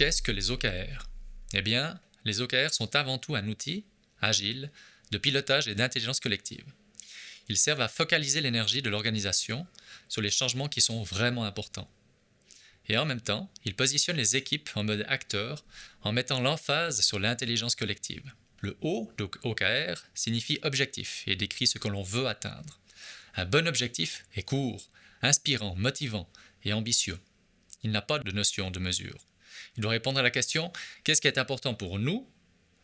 Qu'est-ce que les OKR? Eh bien, les OKR sont avant tout un outil, agile, de pilotage et d'intelligence collective. Ils servent à focaliser l'énergie de l'organisation sur les changements qui sont vraiment importants. Et en même temps, ils positionnent les équipes en mode acteur en mettant l'emphase sur l'intelligence collective. Le O de OKR signifie objectif et décrit ce que l'on veut atteindre. Un bon objectif est court, inspirant, motivant et ambitieux. Il n'a pas de notion de mesure. Il doit répondre à la question « Qu'est-ce qui est important pour nous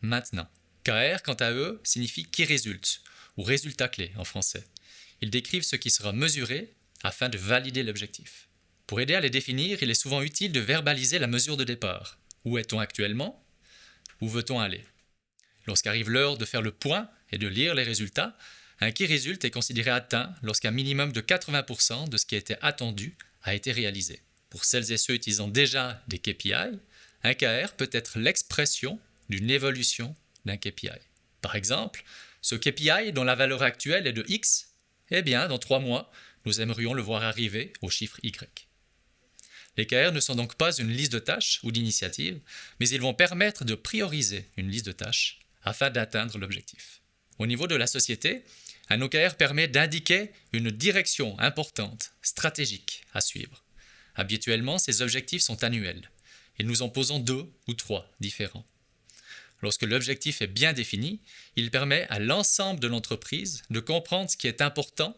maintenant ?» KR, quant à eux, signifie « qui résulte » ou « résultat clé » en français. Ils décrivent ce qui sera mesuré afin de valider l'objectif. Pour aider à les définir, il est souvent utile de verbaliser la mesure de départ. Où est-on actuellement? Où veut-on aller? Lorsqu'arrive l'heure de faire le point et de lire les résultats, un qui résulte est considéré atteint lorsqu'un minimum de 80% de ce qui a été attendu a été réalisé. Pour celles et ceux utilisant déjà des KPI, un KR peut être l'expression d'une évolution d'un KPI. Par exemple, ce KPI dont la valeur actuelle est de X, eh bien, dans 3 mois, nous aimerions le voir arriver au chiffre Y. Les KR ne sont donc pas une liste de tâches ou d'initiatives, mais ils vont permettre de prioriser une liste de tâches afin d'atteindre l'objectif. Au niveau de la société, un OKR permet d'indiquer une direction importante, stratégique à suivre. Habituellement, ces objectifs sont annuels et nous en posons 2 ou 3 différents. Lorsque l'objectif est bien défini, il permet à l'ensemble de l'entreprise de comprendre ce qui est important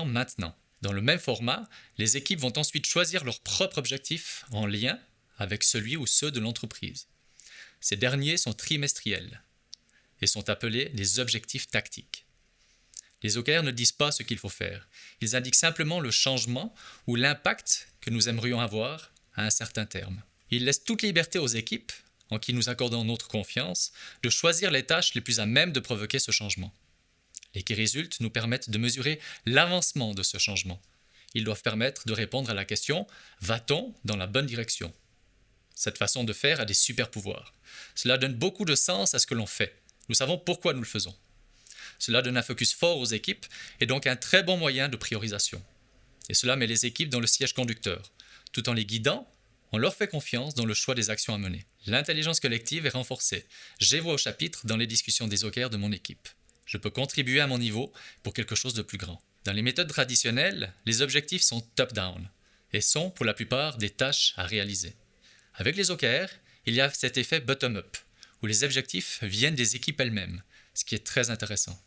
maintenant. Dans le même format, les équipes vont ensuite choisir leur propre objectif en lien avec celui ou ceux de l'entreprise. Ces derniers sont trimestriels et sont appelés les objectifs tactiques. Les OKR ne disent pas ce qu'il faut faire. Ils indiquent simplement le changement ou l'impact que nous aimerions avoir à un certain terme. Ils laissent toute liberté aux équipes, en qui nous accordons notre confiance, de choisir les tâches les plus à même de provoquer ce changement. Les qui résultent nous permettent de mesurer l'avancement de ce changement. Ils doivent permettre de répondre à la question « Va-t-on dans la bonne direction ?» Cette façon de faire a des super pouvoirs. Cela donne beaucoup de sens à ce que l'on fait. Nous savons pourquoi nous le faisons. Cela donne un focus fort aux équipes et donc un très bon moyen de priorisation. Et cela met les équipes dans le siège conducteur. Tout en les guidant, on leur fait confiance dans le choix des actions à mener. L'intelligence collective est renforcée. J'ai voix au chapitre dans les discussions des OKR de mon équipe. Je peux contribuer à mon niveau pour quelque chose de plus grand. Dans les méthodes traditionnelles, les objectifs sont top-down et sont pour la plupart des tâches à réaliser. Avec les OKR, il y a cet effet bottom-up, où les objectifs viennent des équipes elles-mêmes, ce qui est très intéressant.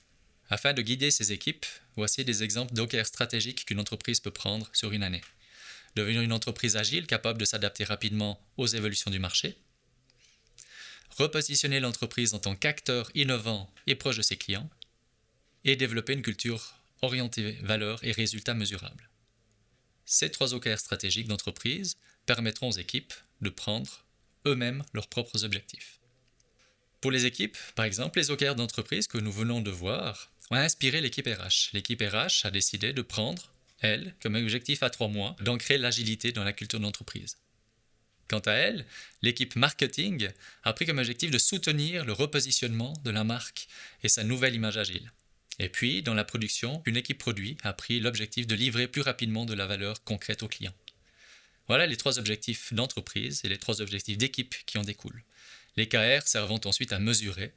Afin de guider ces équipes, voici des exemples d'OKR stratégiques qu'une entreprise peut prendre sur une année. Devenir une entreprise agile capable de s'adapter rapidement aux évolutions du marché. Repositionner l'entreprise en tant qu'acteur innovant et proche de ses clients. Et développer une culture orientée valeurs et résultats mesurables. Ces 3 OKR stratégiques d'entreprise permettront aux équipes de prendre eux-mêmes leurs propres objectifs. Pour les équipes, par exemple, les OKR d'entreprise que nous venons de voir ont inspiré l'équipe RH. L'équipe RH a décidé de prendre, elle, comme objectif à 3 mois, d'ancrer l'agilité dans la culture d'entreprise. Quant à elle, l'équipe marketing a pris comme objectif de soutenir le repositionnement de la marque et sa nouvelle image agile. Et puis, dans la production, une équipe produit a pris l'objectif de livrer plus rapidement de la valeur concrète aux clients. Voilà les 3 objectifs d'entreprise et les 3 objectifs d'équipe qui en découlent. Les KR servant ensuite à mesurer,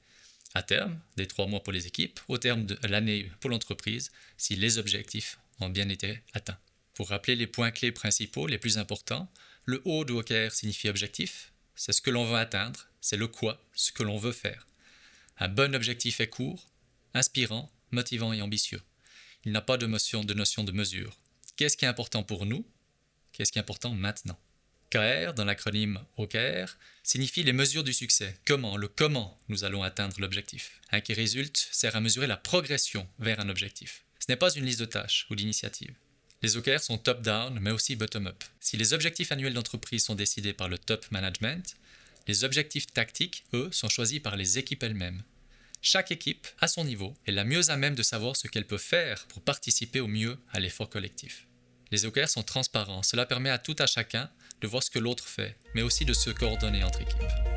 à terme, des 3 mois pour les équipes, au terme de l'année pour l'entreprise, si les objectifs ont bien été atteints. Pour rappeler les points clés principaux, les plus importants, le O de OKR signifie objectif, c'est ce que l'on veut atteindre, c'est le quoi, ce que l'on veut faire. Un bon objectif est court, inspirant, motivant et ambitieux. Il n'a pas de notion de mesure. Qu'est-ce qui est important pour nous? Qu'est-ce qui est important maintenant? KR, dans l'acronyme OKR, signifie les mesures du succès. Comment nous allons atteindre l'objectif. Un qui résulte sert à mesurer la progression vers un objectif. Ce n'est pas une liste de tâches ou d'initiatives. Les OKR sont top-down, mais aussi bottom-up. Si les objectifs annuels d'entreprise sont décidés par le top management, les objectifs tactiques, eux, sont choisis par les équipes elles-mêmes. Chaque équipe, à son niveau, est la mieux à même de savoir ce qu'elle peut faire pour participer au mieux à l'effort collectif. Les OKR sont transparents, cela permet à tout à chacun de voir ce que l'autre fait, mais aussi de se coordonner entre équipes.